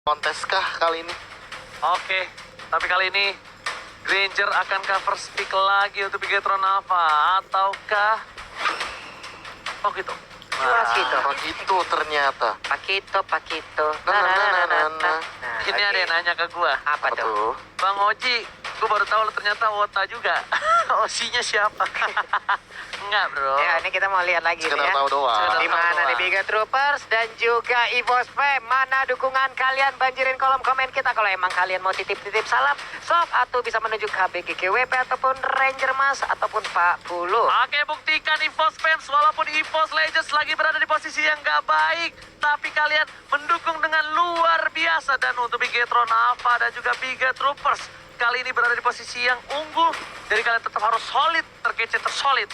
kontes kah kali ini? Oke, tapi kali ini Granger akan cover speak lagi untuk Bigetron Alpha ataukah? Oh gitu. Gitu. Oh gitu ternyata. Pakito. Nah. Ini ada yang nanya ke gua. Apa tuh? Bang Oji, gua baru tahu lu ternyata Wota juga. Osinya siapa? Enggak, bro. Ya, ini kita mau lihat lagi nih Sekedar ya. tahu doang. Sekedar Di mana doang. nih Biga Troopers dan juga EVOS Fam? Mana dukungan kalian? Banjirin kolom komen kita kalau emang kalian mau titip-titip salam. Sok atau bisa menuju KBGGWP ataupun Ranger Mas ataupun Pak Bulu. Oke, buktikan EVOS fans walaupun EVOS Legends lagi berada di posisi yang gak baik, tapi kalian mendukung dengan luar biasa. Dan untuk Bigetron Alpha dan juga Biga Troopers kali ini berada di posisi yang unggul, jadi kalian tetap harus solid, terkece, tersolid.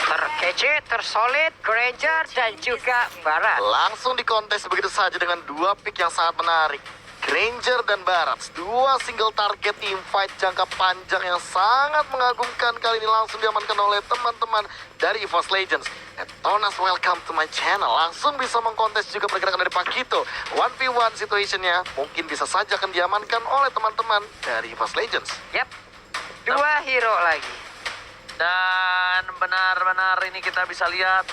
Terkece, tersolid, Granger dan juga Barat. Langsung dikontes begitu saja dengan dua pick yang sangat menarik. Granger dan Barat, dua single target team fight jangka panjang yang sangat mengagumkan kali ini langsung diamankan oleh teman-teman dari EVOS Legends. Tonas, welcome to my channel. Langsung bisa mengkontes juga pergerakan dari Pakito. 1v1 situationnya mungkin bisa saja akan diamankan oleh teman-teman dari EVOS Legends. Yap, dua hero lagi. Dan benar-benar ini kita bisa lihat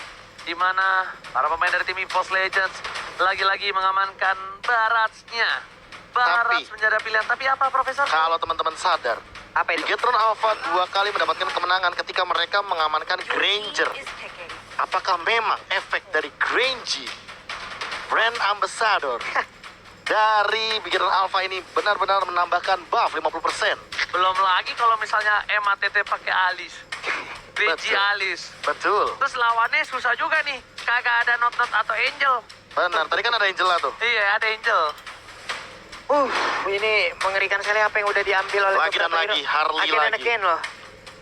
di mana para pemain dari tim EVOS Legends lagi-lagi mengamankan Baratnya. Barat Tapi- menjadi pilihan. Tapi apa, Profesor? Kalau teman-teman sadar, Apa itu? Bigetron Alpha 2 kali mendapatkan kemenangan ketika mereka mengamankan Granger. Apakah memang efek dari Granger, brand ambassador dari Bigetron Alpha ini benar-benar menambahkan buff 50%? Belum lagi kalau misalnya MATT pakai alis. Granger Betul. alis. Betul, Terus lawannya susah juga nih. Kagak ada not-not atau angel. benar. Tadi kan ada Angela tuh. Iya, ada angel. Ini mengerikan sekali apa yang udah diambil oleh Lagi dan beberapa lagi, hero. Harley Again and lagi. again loh.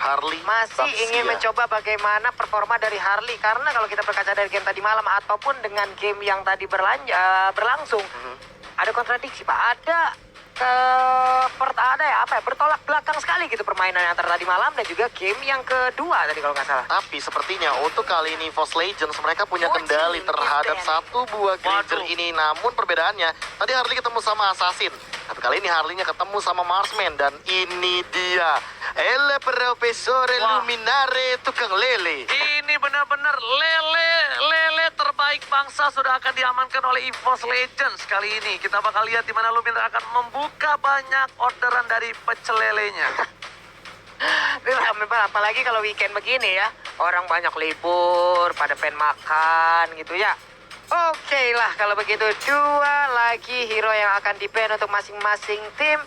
Harley Masih Baxia. ingin mencoba bagaimana performa dari Harley. Karena kalau kita berkaca dari game tadi malam ataupun dengan game yang tadi berlangsung, ada kontradiksi, Pak. Bertolak belakang sekali gitu permainan yang tadi malam dan juga game yang kedua tadi kalau nggak salah. Tapi sepertinya untuk kali ini EVOS Legends mereka punya kendali terhadap satu buah Granger Waduh. ini. Namun perbedaannya, tadi Harley ketemu sama Assassin. Tapi kali ini Harley-nya ketemu sama Marksman. Dan ini dia, El Profesore Wah. Luminare tukang lele. Ini benar-benar lele terbaik bangsa sudah akan diamankan oleh EVOS Legends kali ini. Kita bakal lihat di mana Luminar akan membuka banyak orderan dari pecel lelenya. Apalagi kalau weekend begini ya, orang banyak libur, pada pengen makan gitu ya. Oke lah kalau begitu, dua lagi hero yang akan di-ban untuk masing-masing tim.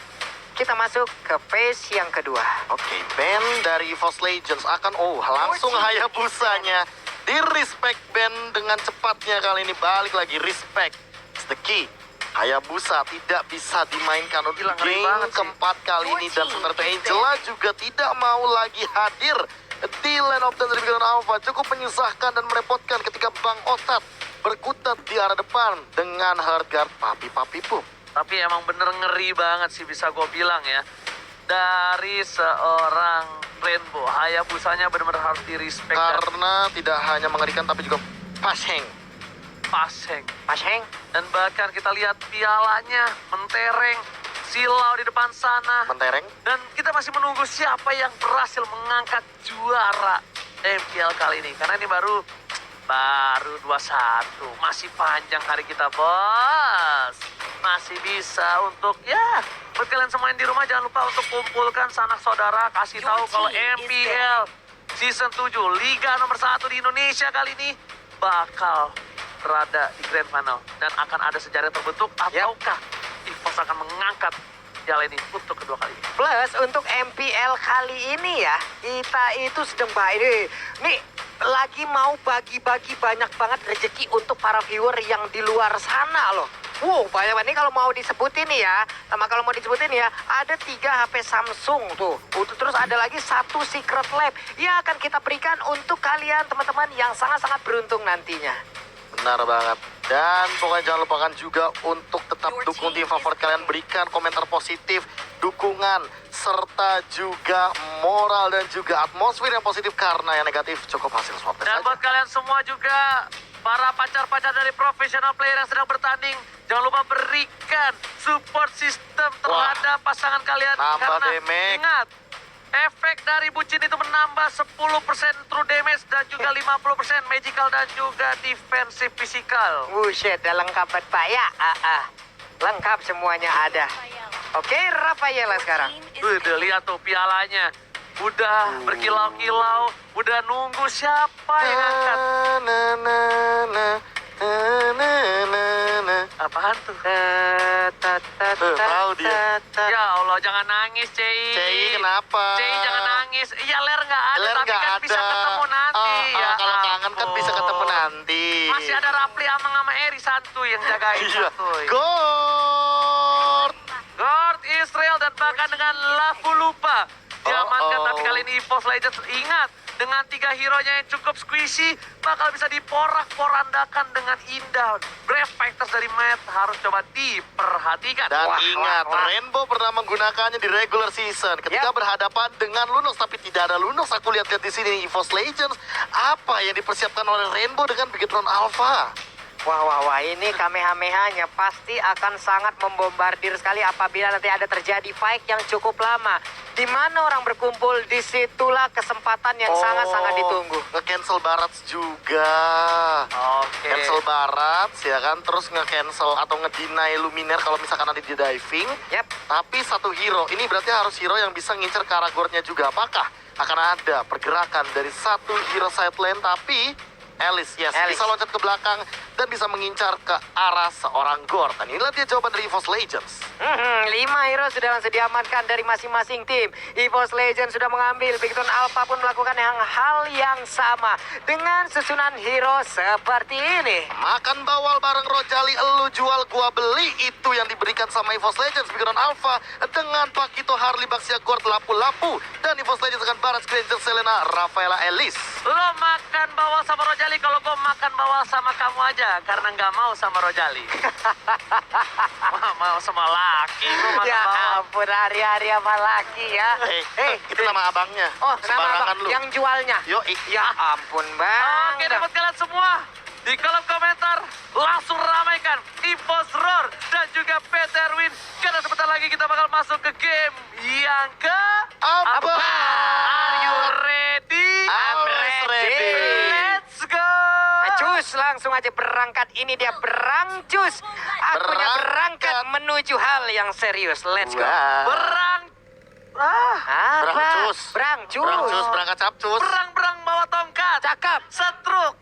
Kita masuk ke phase yang kedua. Oke, band dari EVOS Legends akan langsung Hayabusanya di respect band dengan cepatnya kali ini. Balik lagi respect is the key. Hayabusa tidak bisa dimainkan untuk Gila, ngeri game banget sih. keempat kali ini. Dan sementara itu Angela juga tidak mau lagi hadir di line of dance dari Bigetron Alpha. Cukup menyusahkan dan merepotkan ketika Bang Otat berkutat di arah depan dengan hardguard papi pum. Tapi emang bener ngeri banget sih bisa gue bilang ya. Dari seorang Rainbow, Hayabusanya benar-benar harus di-respect dan Karena tidak hanya mengerikan tapi juga paseng. paseng. Mas Heng, Dan bahkan kita lihat pialanya mentereng, silau di depan sana. Mentereng. Dan kita masih menunggu siapa yang berhasil mengangkat juara MPL kali ini. Karena ini baru 21. Masih panjang hari kita, bos. Masih bisa untuk, ya, buat kalian semua yang di rumah jangan lupa untuk kumpulkan sanak saudara. Kasih tahu kalau MPL Season 7, Liga nomor 1 di Indonesia kali ini bakal berada di Grand Final. Dan akan ada sejarah yang terbentuk, ataukah EVOS akan mengangkat piala ini untuk kedua kali. plus untuk MPL kali ini ya, kita itu sedang baik nih lagi mau bagi-bagi banyak banget rezeki untuk para viewer yang di luar sana loh. Wow, banyak banget nih kalau mau disebutin nih ya. Kalau mau disebutin ya, ada 3 HP Samsung tuh. Terus ada lagi 1 Secret Lab yang akan kita berikan untuk kalian teman-teman yang sangat-sangat beruntung nantinya. Benar banget. Dan pokoknya jangan lupakan juga untuk tetap dukung tim favorit kalian. Berikan komentar positif, dukungan, serta juga moral dan juga atmosfer yang positif. Karena yang negatif cukup hasil swab test Dan saja. buat kalian semua juga, Para pacar-pacar dari profesional player yang sedang bertanding, jangan lupa berikan support system terhadap pasangan kalian. Nambah Karena damage. ingat, efek dari bucin itu menambah 10% true damage dan juga 50% magical dan juga defensive physical. Buset, udah lengkap banget Pak ya. Lengkap semuanya ada. Oke, Rafaela sekarang. Udah lihat tuh pialanya. Udah berkilau-kilau, udah nunggu siapa yang angkat. Apaan tuh? Tahu dia. Ya Allah, jangan nangis, Cei. Cei, kenapa? Cei, jangan nangis. Iya, Ler nggak ada, Ler tapi nggak kan bisa ada. ketemu nanti. Oh, kalau kangen kan bisa ketemu nanti. Masih ada Rapli Amang sama Eri santuy yang jagain Iya. santuy. Gord. Guard Israel dan bahkan dengan Lavulupa diamankan, Oh, oh. tapi kali ini EVOS Legends ingat, dengan 3 hero-nya yang cukup squishy bakal bisa diporak-porandakan dengan indah. Brave Fighters dari Matt harus coba diperhatikan. Dan Wah, ingat, wah. Rainbow pernah menggunakannya di regular season ketika Yap. berhadapan dengan Lunox, tapi tidak ada Lunox. Aku lihat-lihat di sini EVOS Legends. Apa yang dipersiapkan oleh Rainbow dengan Bigetron Alpha? Wah, ini Kamehameha-nya pasti akan sangat membombardir sekali apabila nanti ada terjadi fight yang cukup lama. Di mana orang berkumpul, disitulah kesempatan yang sangat-sangat ditunggu. Nge-cancel Barats juga. Oke. Cancel Barats ya kan, terus nge-cancel atau nge-deny Luminer kalau misalkan nanti di diving. Yap. Tapi satu hero, ini berarti harus hero yang bisa ngincer Karagornya juga. Apakah akan ada pergerakan dari satu hero side lane, tapi Alice, yes, Alice. bisa loncat ke belakang dan bisa mengincar ke arah seorang Gord. Dan inilah dia jawaban dari EVOS Legends. 5 hero sudah langsung diamankan dari masing-masing tim. EVOS Legends sudah mengambil, Bigetron Alpha pun melakukan hal yang sama dengan susunan hero seperti ini. Makan bawal bareng Rojali, elu jual gua beli, itu yang diberikan sama EVOS Legends. Bigetron Alpha dengan Pakito, Harley, Baxia, Gord, Lapu-Lapu. Dan EVOS Legends dengan Barat, Granger, Selena, Rafaela, Elise. Lo makan bawal sama Rojali, kalau gue makan bawal sama kamu aja karena nggak mau sama Rojali. mau sama laki, gue makan Ya bawal. ampun, hari-hari sama laki ya. Itu nama abangnya. Oh, nama Sembarangan abang lu. yang jualnya. Yoi. Ya ampun, Bang. Oke, dapat kalian semua di kolom komentar langsung ramaikan EVOS Roar dan juga PT Erwin karena sebentar lagi kita bakal masuk ke game yang ke Apa? Are you ready? Always ready. Let's go. Cus, langsung aja berangkat. Ini dia berangcus. Akunya berangkat menuju hal yang serius. Let's go. Wah. Apa? Berangcus. Berangcus. Berangcus, berangkat capcus. Berang-berang bawa tongkat. Cakep. Setruk.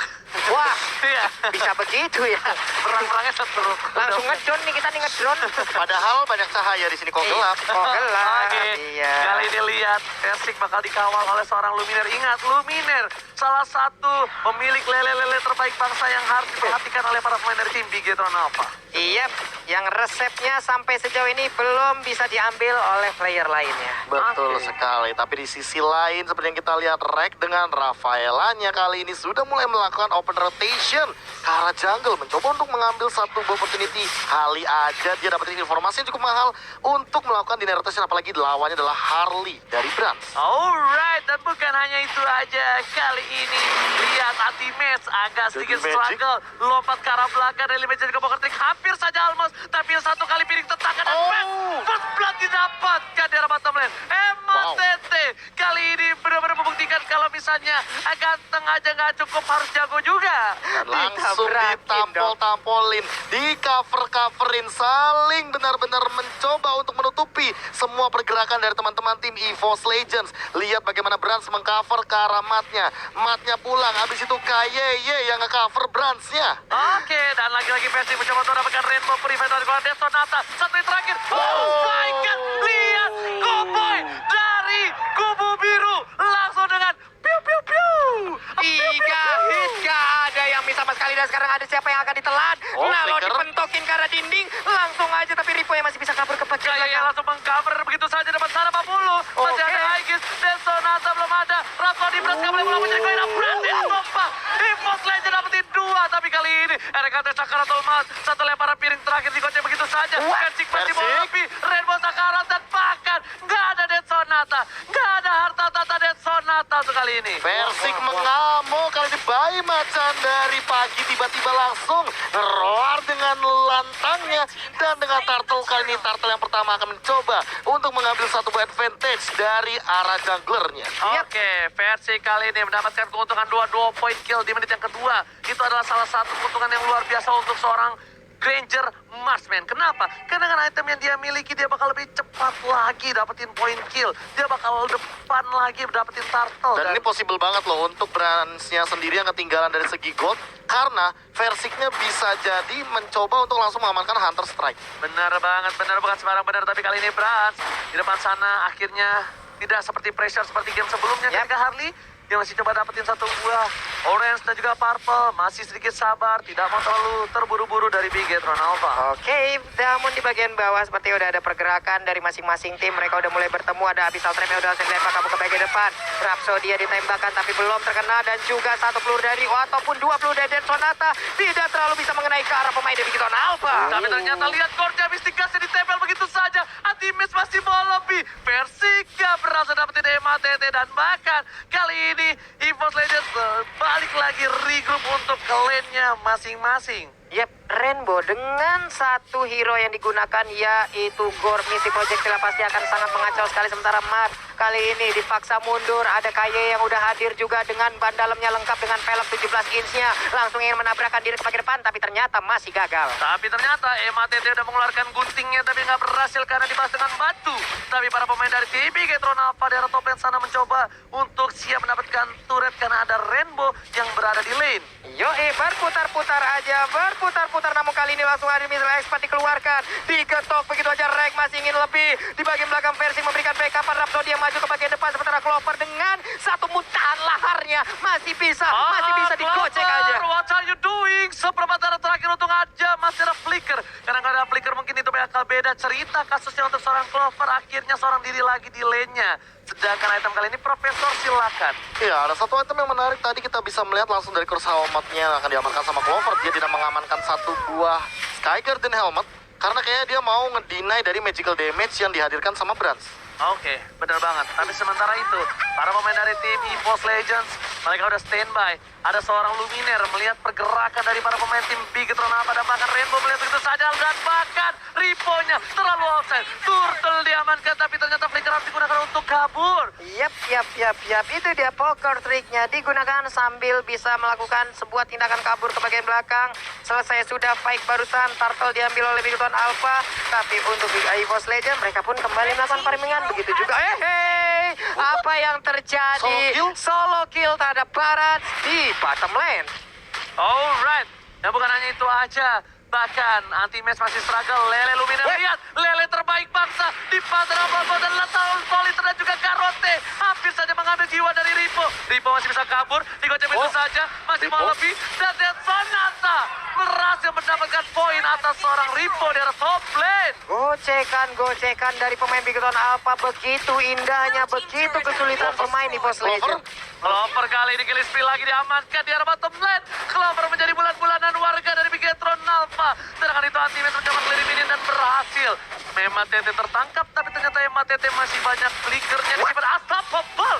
Wah, Iya. bisa begitu ya. Berang-berangnya setruk. Langsung ngedron nih kita nih ngedron. Padahal banyak cahaya di sini kok gelap. Oh, gelap. Oke, Iya. kali ini lihat Persik bakal dikawal oleh seorang Luminer. Ingat, Luminer salah satu pemilik lele-lele terbaik bangsa yang harus diperhatikan oleh para pemain dari tim Bigetron Alpha. Iya, yang resepnya sampai sejauh ini belum bisa diambil oleh player lainnya. Betul Oke. sekali. Tapi di sisi lain seperti yang kita lihat, Rek dengan Rafaelanya kali ini sudah mulai melakukan open rotation ke arah jungle, mencoba untuk mengambil satu opportunity. Kali aja dia dapetin informasi yang cukup mahal untuk melakukan deny rotation, apalagi lawannya adalah Harley dari Brands. Alright, dan bukan hanya itu aja. Kali ini lihat anti-match agak sedikit Jadi magic. struggle. Lompat ke arah belakang dari Legend ke poker trick. Hampir saja almost. Tapi yang satu kali piring tetakan dan first blood didapatkan di arah bottom lane. Tete kali ini benar-benar membuktikan kalau misalnya ganteng aja nggak cukup, harus jago juga. Dan langsung Ditabrakin ditampol-tampolin, di-cover-coverin, saling benar-benar mencoba untuk menutupi semua pergerakan dari teman-teman tim EVOS Legends. Lihat bagaimana Brands mengcover ke arah matnya. Matnya pulang, habis itu KYY yang nge-cover Brands-nya. Oke, dan lagi-lagi Persib mencoba untuk mendapatkan Rainbow Prevent dari Golden Sonata. Satu yang terakhir. Oh my God, lihat Cowboy dari kubu biru langsung dengan piu-piu-piu. 3 hit gak ada yang bisa sama sekali. Dan sekarang ada siapa yang akan ditelan? Oh, Nah, lo flicker. dipentokin ke arah dinding. Langsung aja, tapi Ripo yang masih bisa kabur ke bagian Kayaknya belakang. langsung mengcover begitu saja depan sana 40. Masih Oke. ada Aegis dan Sonata belum ada. Rako di berat kabel bola menjadi koin Brand ditumpah. EVOS Legend dapetin 2, tapi kali ini RKT Sakaratul Maut satu lemparan piring terakhir digocek begitu saja. Persik masih bawa Persik. lebih. Rainbow Sakarat dan bahkan nggak ada Dead Sonata, nggak ada harta tata Dead Sonata. Sonata tuh kali ini. Persik mengamuk kali ini bayi macan dari pagi tiba-tiba langsung roar dengan lantangnya. Dan dengan Turtle kali ini Turtle yang pertama akan mencoba untuk mengambil satu buah advantage dari arah junglernya. Oke, versi kali ini mendapatkan keuntungan 2 point kill di menit yang kedua. Itu adalah salah satu keuntungan yang luar biasa untuk seorang Granger Marksman. Kenapa? Karena dengan item yang dia miliki, dia bakal lebih cepat lagi dapetin point kill. Dia bakal depan lagi dapetin turtle. Dan ini possible banget loh untuk Brands-nya sendiri yang ketinggalan dari segi gold. Karena Versiknya bisa jadi mencoba untuk langsung mengamankan Hunter Strike. Benar banget, bukan sembarang benar. Tapi kali ini Brans di depan sana akhirnya tidak seperti pressure seperti game sebelumnya. Ketika Harley, dia masih coba dapetin satu buah orange dan juga purple. Masih sedikit sabar, tidak mau terlalu terburu-buru dari Bigetron Alpha. Oke, namun di bagian bawah seperti udah ada pergerakan dari masing-masing tim. Mereka udah mulai bertemu, ada Abyssal Trap yang udah langsung dilempar kabur ke bagian depan. Rhapsody ditembakkan tapi belum terkena. Dan juga satu peluru dari, ataupun dua peluru dari Dead Sonata tidak terlalu bisa mengenai ke arah pemain dari Bigetron Alpha. Tapi ternyata lihat Gorja Mysticasnya ditempel begitu saja. Anti-miss masih mau lebih. Persika berhasil dapetin MATT dan bahkan kali ini EVOS Legends balik lagi regroup untuk ke lane-nya masing-masing. Yep, Rainbow dengan satu hero yang digunakan yaitu Gore Misi Projectile pasti akan sangat mengacau sekali. Sementara Mat kali ini dipaksa mundur. Ada Kaye yang udah hadir juga dengan ban dalamnya lengkap dengan pelek 17 inch-nya. Langsung ingin menabrakkan diri ke bagian depan tapi ternyata masih gagal. Tapi ternyata MATT udah mengeluarkan guntingnya tapi nggak berhasil karena dibalas dengan batu. Tapi para pemain dari tim Bigetron Alpha daerah top lane sana mencoba untuk siap mendapatkan turret karena ada Rainbow yang berada di lane. Yoi, berputar-putar aja, berputar-putar. Namun kali ini langsung ada missile expert dikeluarkan. Digetok begitu aja, Rek masih ingin lebih. Di bagian belakang versi memberikan backup. Rhapsody yang maju ke bagian depan. Sementara Clover dengan satu muntahan laharnya masih bisa digocek aja. What are you doing? Seperempat darah terakhir untung aja masih ada flicker. Karena nggak ada flicker mungkin itu bakal beda cerita kasusnya untuk seorang Clover. Akhirnya seorang diri lagi di lane-nya. Sedangkan item kali ini Profesor silakan. Ya, ada satu item yang menarik tadi kita bisa melihat langsung dari kursi helmetnya yang akan diamankan sama Clover. Dia tidak mengamankan satu buah Sky Garden helmet karena kayaknya dia mau ngedeny dari magical damage yang dihadirkan sama Brands. Oke, benar banget. Tapi sementara itu, para pemain dari tim EVOS Legends, mereka udah standby. Ada seorang Luminaire melihat pergerakan dari para pemain tim Bigetron Alpha dan bahkan Rainbow melihat begitu saja dan bahkan Ripo-nya terlalu offside. Turtle diamankan tapi ternyata flicker harus digunakan untuk kabur. Yap. Itu dia poker triknya. Digunakan sambil bisa melakukan sebuah tindakan kabur ke bagian belakang. Selesai sudah fight barusan. Turtle diambil oleh Bigetron Alpha. Tapi untuk EVOS Legends mereka pun kembali melakukan parimingan. Begitu juga. Apa yang terjadi? Solo kill terhadap Barat di bottom lane. Alright. Dan bukan hanya itu aja. Bahkan anti-match masih struggle. Lele Luminaire lihat. Lele terbaik bangsa. Di Pantera Bravo dan Lethal Solitaire dan juga Karote. Hampir saja mengambil jiwa dari Ripo. Ripo masih bisa kabur. Digocek itu saja. Masih mau lebih. Dan Dead Sonata berhasil mendapatkan poin atas seorang Ripo di arah top lane. Gocekan dari pemain Bigetron Alpha. Begitu indahnya. Begitu kesulitan pemain EVOS Legends. Clover kali ini kill spree lagi diamankan di arah bottom lane. Clover menjadi bulan-bulanan warga dari Bigetron Alpha. Sedangkan itu anti-match mencoba clear minion dan berhasil. MATT tertangkap tapi ternyata MATT masih banyak flickernya di sini. Unstoppable.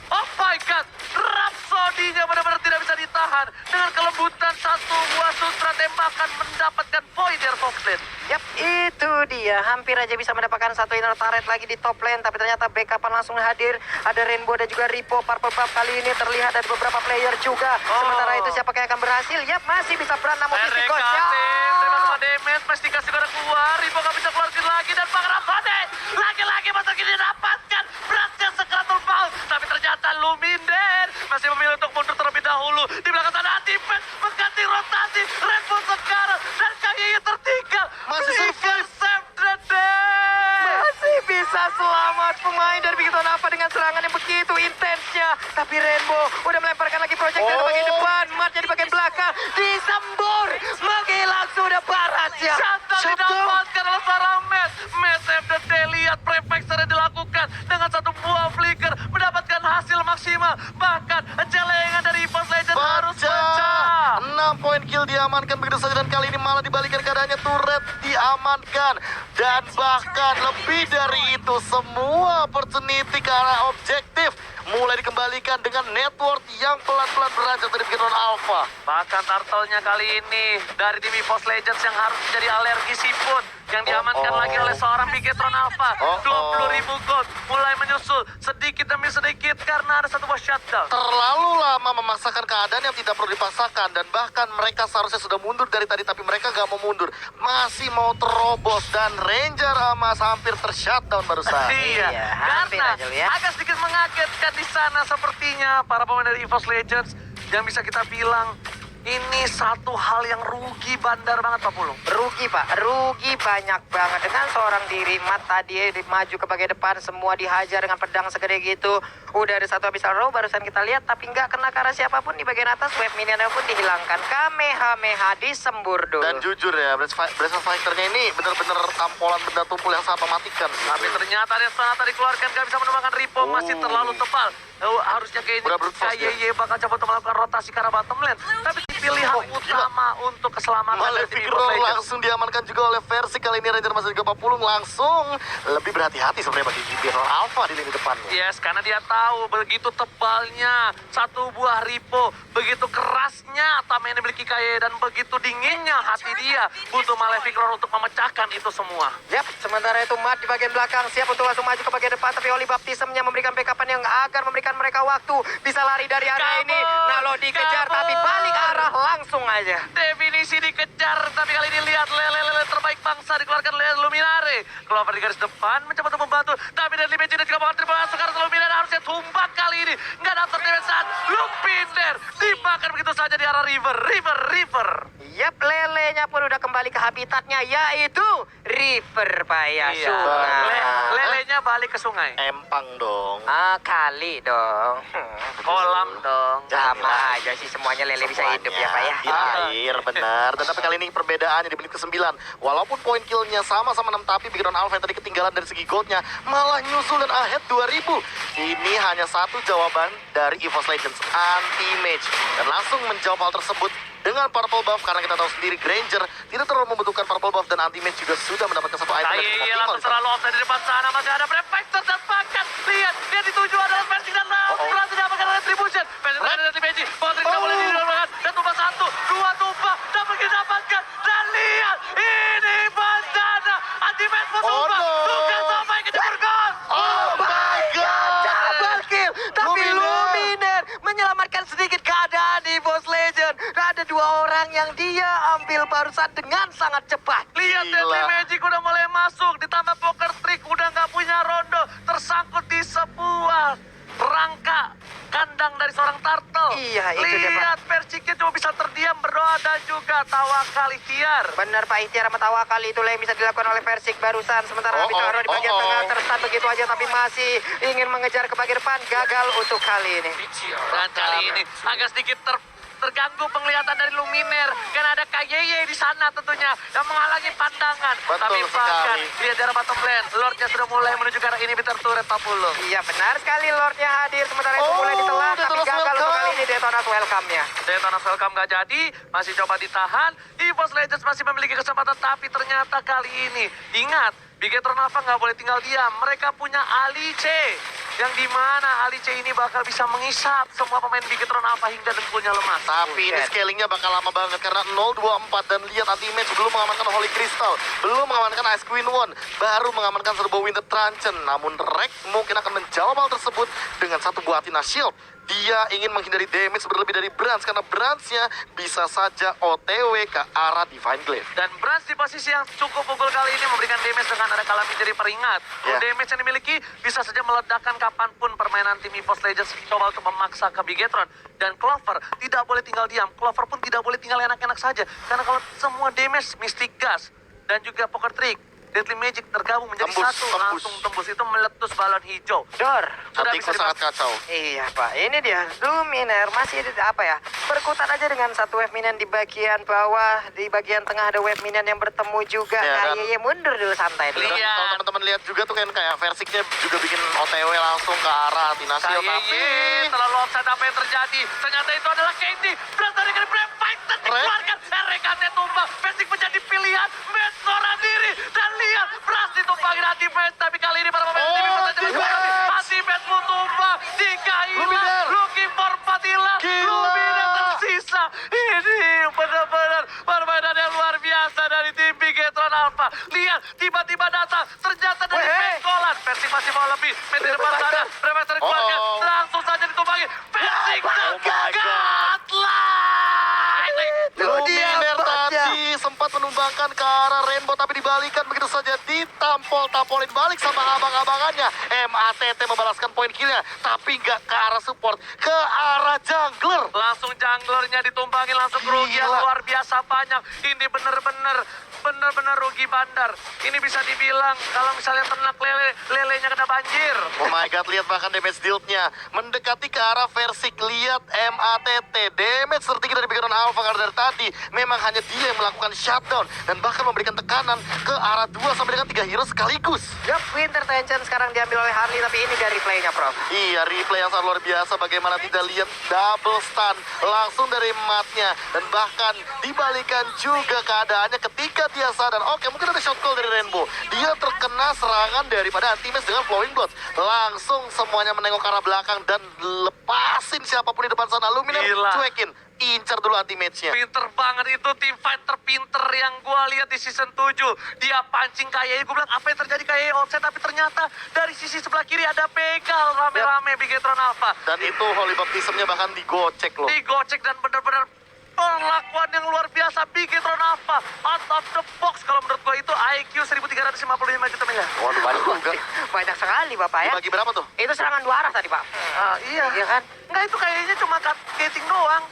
Oh my god, Rhapsody-nya benar-benar tidak bisa ditahan. Dengan kelembutan satu buah sutra tembakan mendapatkan poin dari top lane. Yap, itu dia. Hampir aja bisa mendapatkan satu inner turret lagi di top lane. Tapi ternyata backupan langsung hadir. Ada Rainbow dan juga Ripo. Purple Buff kali ini terlihat dari beberapa player juga. Sementara itu siapa yang akan berhasil? Yap, masih bisa beran namun RK Mystic Ghost. tim, terima kasih damage. Mystica segera keluar. Ripo gak bisa keluarin lagi. Dan Bang Rhapsody lagi-lagi masa kini dapatkan beratnya Secratul Paul. Tapi ternyata Luminaire masih memilih untuk mundur terlebih dahulu. Di belakang sana Anti-Pet mengganti rotasi. Rainbow sekarang dan Kaye tertinggal. Masih survive. Save the day. Masih bisa selamat pemain dari Bigetron Alpha dengan serangan yang begitu intensnya. Tapi Rainbow udah melemparkan lagi project dari bagian depan. Matnya di bagian belakang. Disembur. Menghilang sudah Barat ya. Shutdown didapatkan oleh seorang Matt. Matt save the day. Lihat prefixer yang dilakukan dengan satu buah flicker. Mendapatkan hasil maksimal. Bahkan celengan dari EVOS Legends harus pecah. 6 poin kill diamankan begitu saja dan kali ini malah dibalikan keadaannya turret diamankan. Dan bahkan lebih dari itu, semua opportunity ke arah objektif mulai dikembalikan dengan network yang pelan-pelan beranjak dari Bigetron Alpha. Bahkan turtle-nya kali ini dari tim EVOS Legends yang harus menjadi alergi siput yang diamankan lagi oleh seorang Bigetron Alpha. 20.000 gold mulai menyusul sedikit demi sedikit karena ada satu buah shutdown. Terlalu lama memaksakan keadaan yang tidak perlu dipaksakan, dan bahkan mereka seharusnya sudah mundur dari tadi, tapi mereka gak mau mundur, masih mau terobos, dan Ranger Amas hampir tershutdown barusan. Iya, hampir karena aja lu ya. agak sedikit mengagetkan di sana sepertinya para pemain dari EVOS Legends yang bisa kita bilang ini satu hal yang rugi bandar banget Pak Pulung. Rugi Pak, rugi banyak banget. Dengan seorang diri Mat tadi maju ke bagian depan, semua dihajar dengan pedang segede gitu. Udah ada satu abyssal row barusan kita lihat, tapi nggak kena ke arah siapapun di bagian atas. Wave minionnya pun dihilangkan. Kamehameha disembur dulu. Dan jujur ya, Brazen Fighter-nya ini benar-benar tampolan benda tumpul yang sangat mematikan. Tapi ternyata ada Sonata dikeluarkan, gak bisa menemukan Ripo, masih terlalu tebal. Harusnya kayak Udah brute force KYY bakal coba untuk melakukan rotasi ke arah bottom lane. Tapi pilihan utama untuk keselamatan dari tim Malefic EVOS Roll Legends. langsung diamankan juga oleh versi kali ini. Ranger masih juga Papulung langsung lebih berhati-hati sebenarnya bagi Bigetron Alpha di lini depan. Yes, karena dia tahu begitu tebalnya satu buah Ripo, begitu kerasnya Tama yang dimiliki KYY, dan begitu dinginnya hati dia butuh Malefic Roar untuk memecahkan itu semua. Yap, sementara itu Mat di bagian belakang siap untuk langsung maju ke bagian depan, tapi Oli Baptismnya memberikan backupan yang agar memberikan mereka waktu bisa lari dari area ini. Nalo dikejar tapi balik arah langsung aja. Definisi dikejar, tapi kali ini lihat lele terbaik bangsa dikeluarkan oleh Luminare. Clover di garis depan mencoba untuk membantu, tapi dari Limeji dan juga bakal terima sekarang Luminare harusnya tumbang kali ini. Nggak dapat demesan, Luminar dimakan begitu saja di arah river. Yap, lelenya pun udah kembali ke habitatnya, yaitu river Pak ya. Iya, Sungai. lelenya balik ke sungai. Empang dong. Kali dong. Kolam dong. Sama aja sih semuanya lele bisa hidup ya Pak ya. Di air, benar. Dan tapi kali ini perbedaannya di menit ke-9. Walaupun poin killnya sama-sama 6, tapi Bigetron Alpha yang tadi ketinggalan dari segi goldnya malah nyusul dan ahead 2000. Ini hanya satu jawaban dari EVOS Legends, anti-mage. Dan langsung menjawab hal tersebut dengan purple buff, karena kita tahu sendiri Granger tidak terlalu membutuhkan purple buff, dan anti-mage juga sudah mendapatkan satu item yang cukup Iya, optimal langsung di sana. terlalu offside di depan sana. Masih ada Prefector dan bahkan lihat, dia dituju adalah Persik dan berhasil dapatkan retribution. Persik dan Limeji, Botrik tidak boleh didapatkan. Dan tumpah 1, 2 tumpah, dapat didapatkan. Dan lihat, ini Bandana. Anti-Mage pun tumpah. Tugas apa yang kita bergol. Oh my god! Double kill, tapi Luminar menyelamatkan sedikit keadaan di Boss Legend. Ada dua orang yang dia ambil barusan dengan sangat cepat. Lihat, Gila. Deadly Magic udah mulai masuk. Ditambah Poker Trick udah nggak punya rondo. Tersangkut di sebuah rangka kandang dari seorang turtle. Iya, itu dia, Pak. Lihat, Persiknya cuma bisa terdiam, berdoa, dan juga tawakal ikhtiar. Benar Pak, ikhtiar sama tawakal itulah yang bisa dilakukan oleh Persik barusan. Sementara Bitaro di bagian tengah terstun begitu aja, tapi masih ingin mengejar ke bagian depan. Gagal untuk kali ini. Dan kali ini agak sedikit terganggu penglihatan dari Luminar karena ada KYY di sana tentunya yang menghalangi pandangan. Betul Tapi bahkan sekali. lihat jarak bottom lane, Lordnya sudah mulai menuju ke arah ini Bitter Turret Papulung. Iya benar sekali, Lordnya hadir. Sementara itu mulai ditelan, tapi Detonas gagal untuk welcome. kali ini. Detonas welcome-nya. Detonas welcome gak jadi, masih coba ditahan. EVOS Legends masih memiliki kesempatan, tapi ternyata kali ini ingat, Bigetron Alpha nggak boleh tinggal diam. Mereka punya Alice, yang dimana Alice ini bakal bisa mengisap semua pemain Bigetron Alpha hingga dengkulnya lemas. Tapi ini scalingnya bakal lama banget karena 024, dan lihat anti-mage belum mengamankan Holy Crystal, belum mengamankan Ice Queen One, baru mengamankan serbu Winter Truncheon. Namun Rek mungkin akan menjawab hal tersebut dengan satu buah Athena Shield. Dia ingin menghindari damage berlebih dari Branch, karena Branch-nya bisa saja OTW ke arah Divine Glaive. Dan Branch di posisi yang cukup unggul kali ini memberikan damage dengan ada Calamity Reaper. Ingat, damage yang dimiliki bisa saja meledakkan kapanpun permainan tim EVOS Legends coba untuk memaksa ke Bigetron. Dan Clover tidak boleh tinggal diam, Clover pun tidak boleh tinggal enak-enak saja. Karena kalau semua damage, Mystic Gas dan juga Poker Trick, Deadly Magic tergabung menjadi satu, langsung tembus itu meletus balon hijau. Dor. Sudah Hatiku bisa sangat kacau. Iya Pak, ini dia Luminar masih apa ya, berkutat aja dengan satu wave minion di bagian bawah. Di bagian tengah ada wave minion yang bertemu juga. Ya, dan- KYY mundur dulu, santai dulu. Dan Lihat. kalau teman-teman lihat juga tuh kan kayak versiknya juga bikin OTW langsung ke arah Athena Shield. Tapi terlalu offside, apa yang terjadi? Ternyata itu adalah Katie. Berasal dari Brave Fighter dikeluarkan. RKT tumbang. Persik menjadi pilihan. Met seorang diri. Dan lihat, tumbangin Ultimate, tapi kali ini para pemain tim Ultimate! Ultimate mau tumbang, 3 hilang, Luminar! looking for 4 hilang, Gila! Luminar tersisa. Ini benar-benar permainan yang luar biasa dari tim Bigetron Alpha. Lihat, tiba-tiba datang, ternyata dari Pengkolan. Persik masih mau lebih, main di depan sana, Premaster dikeluarkan, Oh. langsung saja ditumbangin. Persik Oh my God. tergagat. Luminar tadi sempat menumbangkan ke arah Rainbow, tapi dibalikan begitu saja, ditampol-tampolin balik sama abang-abangannya. MATT membalaskan poin killnya, tapi nggak ke arah support, ke arah jungler. Langsung junglernya ditumbangin, langsung kerugian Gila. luar biasa banyak. Ini bener-bener rugi bandar. Ini bisa dibilang kalau misalnya ternak lelenya kena banjir. Oh my God, lihat bahkan damage dealt-nya mendekati ke arah Versik. Lihat MATT, damage tertinggi dari Bigetron Alpha karena dari tadi memang hanya dia yang melakukan shutdown dan bahkan memberikan tekanan ke arah 2 sampai dengan 3 hero sekaligus. Yup, Winter Tension sekarang diambil oleh Harley, tapi ini dari playnya, Prof. Iya, replay yang sangat luar biasa. Bagaimana tidak lihat double stun langsung dari matnya. Dan bahkan dibalikan juga keadaannya ketika dia sadar, oke mungkin ada shot call dari Rainbow. Dia terkena serangan daripada Anti-Mage dengan Flowing Blood. Langsung semuanya menengok ke arah belakang dan lepasin siapapun di depan sana. Luminar Gila. cuekin, incar dulu Anti-Mage-nya. Pinter banget itu tim fight terpinter yang gue lihat di season 7. Dia pancing KYE, gue bilang apa yang terjadi KYE offset, tapi ternyata dari sisi sebelah kiri ada begal rame-rame Bigetron Alpha. Dan itu Holy Baptism-nya bahkan digocek loh. Digocek dan bener-bener perlakuan yang luar biasa Bigetron Alpha. Out of the box kalau menurut gue itu IQ 1355 juta miliar. Waduh, banyak juga. Banyak sekali, Bapak ya. Dibagi berapa tuh? Itu serangan 2 arah tadi, Pak. Iya. Iya kan? Enggak, itu kayaknya cuma gating doang.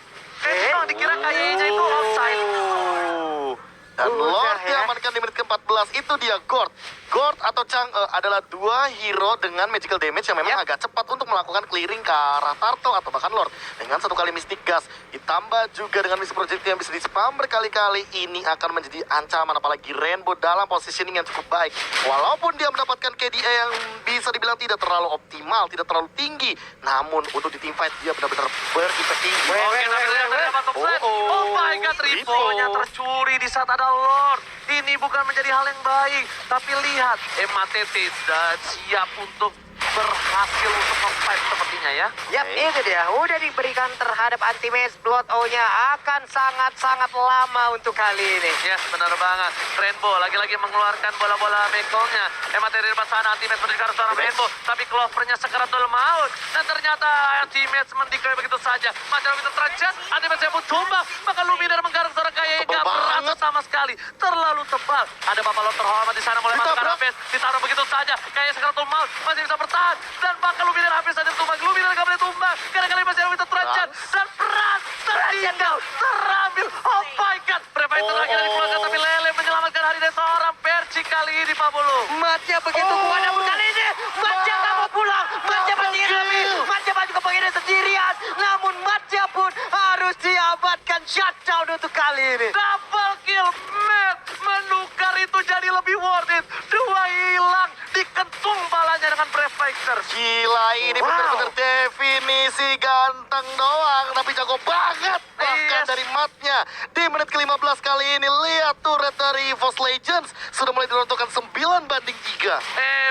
Gating doang, dikira kayaknya itu offside. Oh. Dan Udah Lord ya. diamankan di menit ke-14. Itu dia Gord. Gord atau Chang'e adalah 2 hero dengan magical damage yang memang Yap. agak cepat untuk melakukan clearing ke arah Tarto atau bahkan Lord. Dengan 1 kali Mystic Gas, ditambah juga dengan Mystic Projectile yang bisa di-spam berkali-kali, ini akan menjadi ancaman apalagi Rainbow dalam positioning yang cukup baik. Walaupun dia mendapatkan KDA yang bisa dibilang tidak terlalu optimal, tidak terlalu tinggi, namun untuk di team fight dia benar-benar berimpact tinggi. Oke, tapi ternyata dapat top flat. Oh. Oh my God, Ripo-nya tercuri di saat ada Lord. Ini bukan menjadi hal yang baik. Tapi lihat, MATT sudah siap untuk berhasil untuk nge-fight sepertinya ya. Yap, itu dia. Udah diberikan terhadap Anti-Mage. Blood O-nya akan sangat-sangat lama untuk kali ini. Yes, benar banget. Rainbow lagi-lagi mengeluarkan bola-bola bekelnya. MATT di depan sana, Anti-Mage mendekat seorang Rainbow. Tapi Clovernya sekeratul maut. Dan ternyata Anti-Mage mendikoi begitu saja. Macam itu terjat, Anti-Mage yang pun tumbang. Maka Luminar menggaruk seorang KYE. Tebal Gak berasa banget. sama sekali. Terlalu tebal. Ada Bapak Lord terhormat di sana mulai masuk ke arah base. Ditaruh begitu saja. KYE sekeratul maut. Masih bisa bertahan. Dan bahkan Luminar habis saja tumbang. Luminar gak boleh tumbang. Gara-gara masih ada Winter terjat. Dan Pras tertinggal. Terambil. Oh my God. Prefire terakhir dikeluarkan. Tapi Lele menyelamatkan hari dari seorang Perci kali ini, Pak Bulu. Matnya begitu kuat, namun kali ini Matnya nggak mau pulang. Matnya masih lebih. Matnya maju ke bagian sendirian. Namun Matnya pun harus diabatkan shutdown untuk kali ini. Double kill. Matt menukar itu jadi lebih worth it. 2 hilang. Dikentung balanya dengan Prefire. Gila, ini Wow. benar-benar definisi ganteng doang, tapi jago banget bahkan Yes. dari matnya. Di menit ke-15 kali ini, lihat turret dari EVOS Legends sudah mulai dirontokkan 9-3.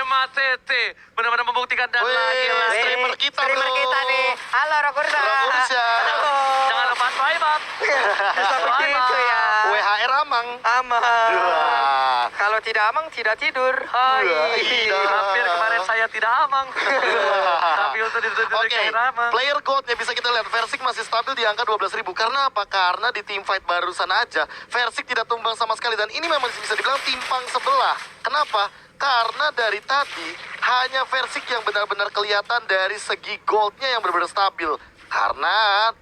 MATT benar-benar membuktikan dan Wih, lagi-lagi. streamer kita, Streamer bro. kita nih. Halo, Rokursa. Rokursa. Halo. Jangan lupa swipe up. Seperti itu ya. WHR Amang. Aman. Wah. Kalau tidak amang, tidak tidur. Hai. Iya. Hampir kemarin saya tidak amang. Tapi untuk ditutup Oke, amang. player goldnya bisa kita lihat Versik masih stabil di angka 12.000. Karena apa? Karena di team fight barusan aja Versik tidak tumbang sama sekali. Dan ini memang bisa dibilang timpang sebelah. Kenapa? Karena dari tadi hanya Versik yang benar-benar kelihatan dari segi goldnya yang benar-benar stabil. Karena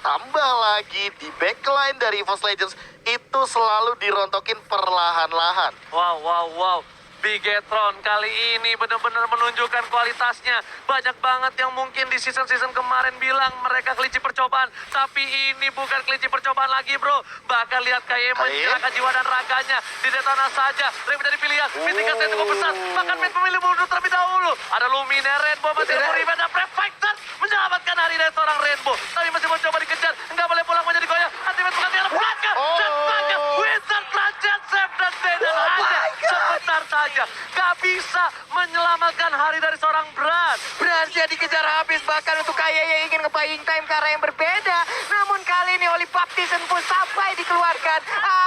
tambah lagi di backline dari EVOS Legends itu selalu dirontokin perlahan-lahan. Wow. Bigetron kali ini benar-benar menunjukkan kualitasnya. Banyak banget yang mungkin di season-season kemarin bilang mereka kelinci percobaan. Tapi ini bukan kelinci percobaan lagi, bro. Bahkan lihat KYE menyerahkan jiwa dan raganya. Di Detona saja, Ray menjadi pilihan. Mitika saya cukup besar. Bahkan Matt memilih mundur terlebih dahulu. Ada Luminar, Rainbow masih ada revenge dan Prefector menyelamatkan hari dari seorang Rainbow. Tapi masih mau coba dikejar. Enggak boleh pulang menjadi goyang. Ultimate bukan tinggal belakang. Dan bahkan Wizard Raja Save dan Daniel hanya sebentar saja. nggak bisa menyelamatkan hari dari seorang Brand. Berhasil dikejar habis, bahkan untuk Kaya yang ingin nge-buying time ke arah yang berbeda. Namun kali ini Oli Baptisten pun sampai dikeluarkan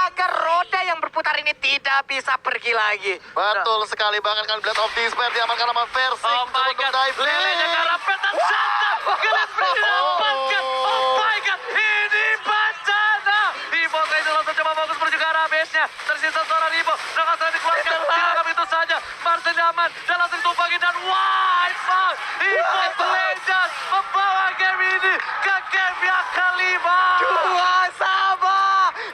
agar roda yang berputar ini tidak bisa pergi lagi. Betul sekali, bahkan kan Blade of Despair diamankan sama Versing. Oh my untuk god, dive. lelenya ke arah petan santan. Glenn Fredly dapatkan. Oh my god, ini bencana. Ivo Trainer langsung coba fokus menuju ke arah base-nya. Tersisa seorang Ivo. Nakasana dikeluarkan. Dianggap itu saja. Marcel nyaman dan langsung tumpangi dan wipe. Ivo Legends membawa game ini ke game yang kelima. Dua sama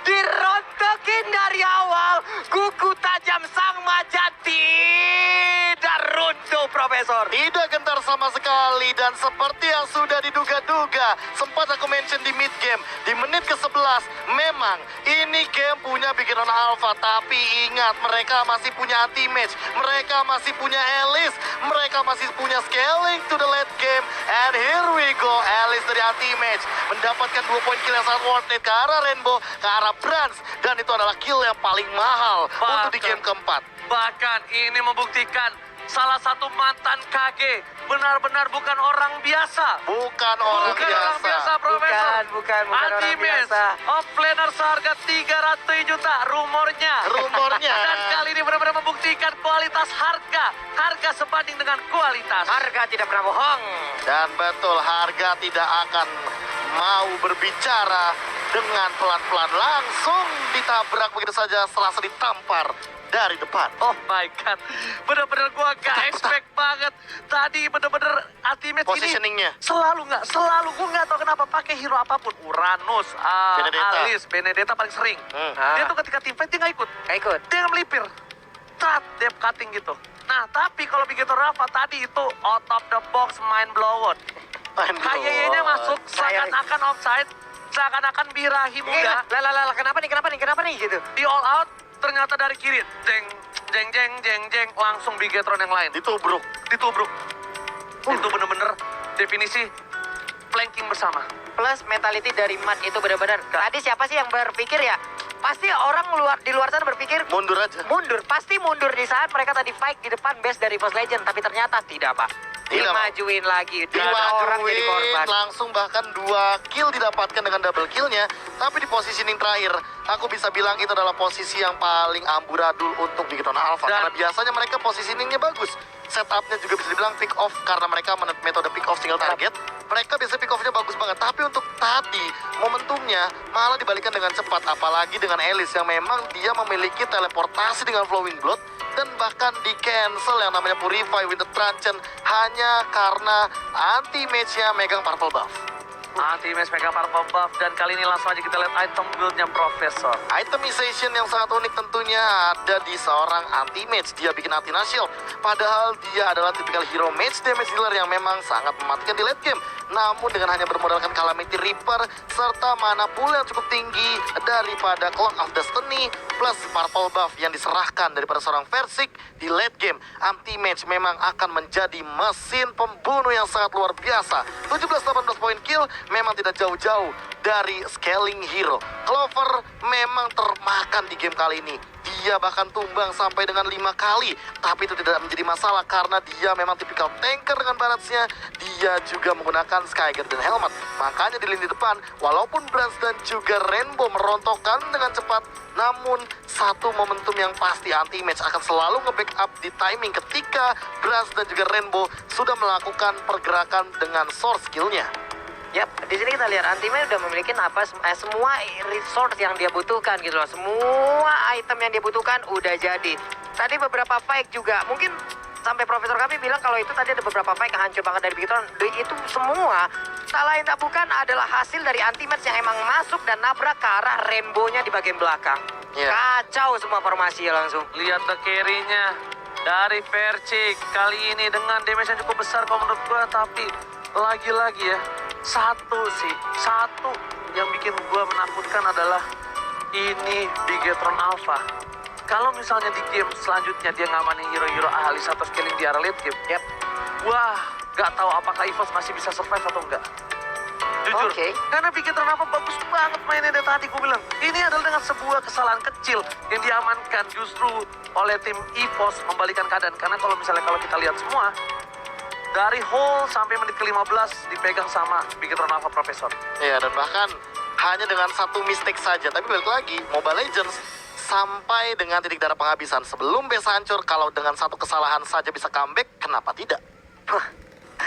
dirontokin dari awal. Kuku tajam sang macan tidak runtuh, Profesor. Tidak gentar sama sekali dan seperti yang sudah diduga-duga, sempat aku mention di mid game di menit ke-11, memang ini game punya pikiran Alpha, tapi ingat mereka masih punya anti-match, mereka masih punya Alice, mereka masih punya scaling to the late game, and here we go, Alice dari anti-match mendapatkan 2 poin kill yang sangat worth it ke arah Rainbow, ke arah Brands, dan itu adalah kill yang paling mahal untuk di game keempat. Bahkan ini membuktikan salah satu mantan KG benar-benar bukan orang biasa. Bukan orang Orang biasa, Profesor. Bukan orang Ultimate biasa. offlaner seharga 300 juta rumornya. Rumornya. Dan kali ini benar-benar membuktikan kualitas harga. Harga sebanding dengan kualitas. Harga tidak pernah bohong. Dan betul, harga tidak akan mau berbicara dengan pelan-pelan, langsung ditabrak begitu saja setelah ditampar dari depan. Oh my god, bener-bener gua gak expect banget. Tadi bener-bener ultimate ini Positioningnya. selalu gua nggak tahu kenapa pakai hero apapun. Uranus, Benedetta. Alice, Benedetta paling sering. Dia tuh ketika team fight dia nggak ikut. Nggak ikut. Dia nggak melipir. Trat, depth cutting gitu. Nah, tapi kalau begitu Rafa tadi itu out of the box mind blown. Kayaknya masuk seakan-akan offside, seakan-akan birahi muda. Lah, kenapa nih gitu? Di all out ternyata dari kiri. Jeng, langsung Bigetron yang lain. Ditubruk. Ditubruk. Itu bener-bener definisi flanking bersama. Plus mentality dari Matt itu benar-benar. Tadi siapa sih yang berpikir ya? Pasti orang di luar sana berpikir Mundur aja. mundur, pasti mundur di saat mereka tadi fight di depan base dari Boss Legend, tapi ternyata tidak, Pak. Tidak, Dimajuin lagi, tidak ada orang jadi korban. langsung bahkan 2 kill didapatkan dengan double killnya. Tapi di positioning terakhir, aku bisa bilang itu adalah posisi yang paling amburadul untuk Bigetron Alpha. Dan- Karena biasanya mereka positioningnya bagus. Setupnya juga bisa dibilang pick off karena mereka metode pick off single target. Mereka biasanya pick offnya bagus banget. Tapi untuk tadi, momentumnya malah dibalikan dengan cepat. Apalagi dengan Alice yang memang dia memiliki teleportasi dengan Flowing Blood. Dan bahkan di cancel yang namanya Purify with the Truncheon hanya karena anti-match-nya megang purple buff. Anti-match megang purple buff dan kali ini langsung aja kita lihat item build-nya Profesor. Itemization yang sangat unik tentunya ada di seorang anti-match. Dia bikin Athena Shield. Padahal dia adalah tipikal hero match damage dealer yang memang sangat mematikan di late game. Namun dengan hanya bermodalkan Calamity Reaper serta mana pool yang cukup tinggi daripada Clock of Destiny plus purple buff yang diserahkan daripada seorang Versik di late game, anti-match memang akan menjadi mesin pembunuh yang sangat luar biasa. 17-18 poin kill memang tidak jauh-jauh dari scaling hero. Clover memang termakan di game kali ini. Dia bahkan tumbang sampai dengan 5 kali. Tapi itu tidak menjadi masalah karena dia memang tipikal tanker dengan baratsnya. Dia juga menggunakan Skyguard dan Helmet. Makanya di lini depan, walaupun Brands dan juga Rainbow merontokkan dengan cepat, namun satu momentum yang pasti anti-match akan selalu nge-backup di timing ketika Brands dan juga Rainbow sudah melakukan pergerakan dengan source skill-nya. Yap, di sini kita lihat Anti-Man udah memiliki semua resource yang dia butuhkan gitu loh. Semua item yang dia butuhkan udah jadi. Tadi beberapa fight juga, mungkin sampai Profesor kami bilang kalau itu tadi ada beberapa fight yang hancur banget dari Bigetron. Itu semua tak lain tak bukan adalah hasil dari Anti-Match yang emang masuk dan nabrak ke arah Rainbow-nya di bagian belakang. Iya. Kacau semua formasi ya langsung. Lihat the carry-nya dari Versik kali ini dengan damage yang cukup besar kalau menurut gua, tapi lagi-lagi ya satu yang bikin gua menakutkan adalah ini Bigetron Alpha. Kalau misalnya di game selanjutnya dia ngamanin hero-hero Alice atau scaling di area late game, Yap. wah, gak tahu apakah EVOS masih bisa survive atau enggak. Jujur. Oke. Karena Big Hit Renova bagus banget mainnya dari tadi gue bilang. Ini adalah dengan sebuah kesalahan kecil yang diamankan justru oleh tim EVOS membalikan keadaan. Karena kalau kita lihat semua, dari hole sampai menit ke-15 dipegang sama Big Hit Renova Profesor. Iya, dan bahkan hanya dengan satu mistake saja. Tapi balik lagi, Mobile Legends sampai dengan titik darah penghabisan. Sebelum base hancur, kalau dengan satu kesalahan saja bisa comeback, kenapa tidak? Wah,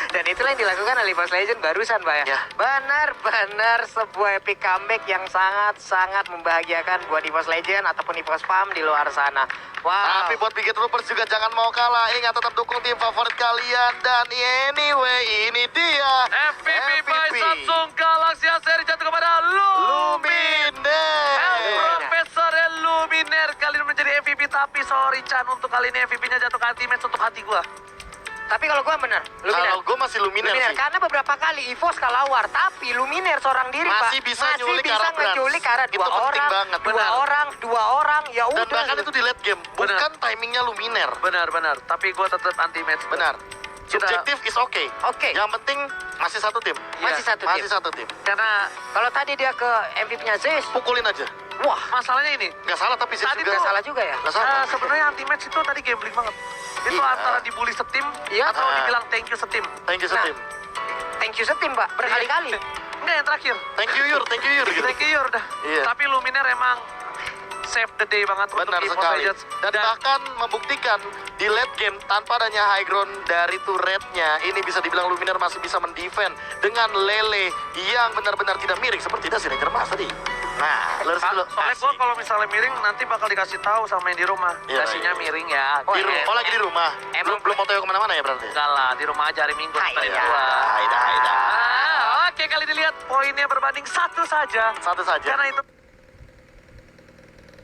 dan itulah yang dilakukan oleh EVOS Legends barusan, Pak ya. Ya. Benar-benar sebuah epic comeback yang sangat-sangat membahagiakan buat EVOS Legends ataupun EVOS PAM di luar sana. Wow. Tapi buat Big Hit Troopers juga jangan mau kalah. Ingat, tetap dukung tim favorit kalian. Dan anyway, ini dia MVP by Samsung Galaxy seri jatuh kepada Luminer. Profesor Luminer kali ini menjadi MVP. Tapi sorry Chan, untuk kali ini MVP-nya jatuh ke anti-match untuk hati gua. Tapi kalau gue bener, Kalau gue masih Luminer Luminer, sih. karena beberapa kali EVOS kalah war, tapi Luminer seorang diri, Masih Pak. bisa nyulik arah Brans. ngejulik karena Itu dua penting orang, banget. dua orang, ya Dan udah. bahkan itu di late game, Benar. bukan timingnya Luminer. Benar. Tapi gua tetap anti-match. Benar. Kita- Subjektif is okay. Oke. Yang penting masih satu tim. Masih Iya, satu Masih tim. satu tim. Karena Kalau tadi dia ke MVP-nya Zeus, Pukulin aja. wah, masalahnya ini. Nggak salah tapi sih Tadi juga. tuh salah juga ya. Nggak salah. Sebenarnya anti-match itu tadi gambling banget. Itu Iya. antara dibully setim Iya. atau dibilang thank you setim. Thank you Nah. setim. Thank you setim, Pak, berkali-kali. Enggak, yang terakhir. Thank you Yur gitu. Thank you udah. Iya. Tapi Luminer emang save the day banget Benar untuk EVOS sekali. Legends. Dan bahkan membuktikan di late game tanpa adanya high ground dari turretnya, ini bisa dibilang Luminer masih bisa mendefend dengan Lele yang benar-benar tidak miring seperti Dasi Ranger Mas tadi. Nah, lurus dulu. Soalnya gue kalau misalnya miring nanti bakal dikasih tahu sama yang di rumah. Iya, Dasinya iya. miring ya. Oh, lagi di rumah. Emang- Belum mau tahu kemana-mana ya berarti? Enggak lah, di rumah aja hari Minggu Hai, nontonin ya. gua. Haida. Oke, kali dilihat poinnya berbanding satu saja. Satu saja. Karena itu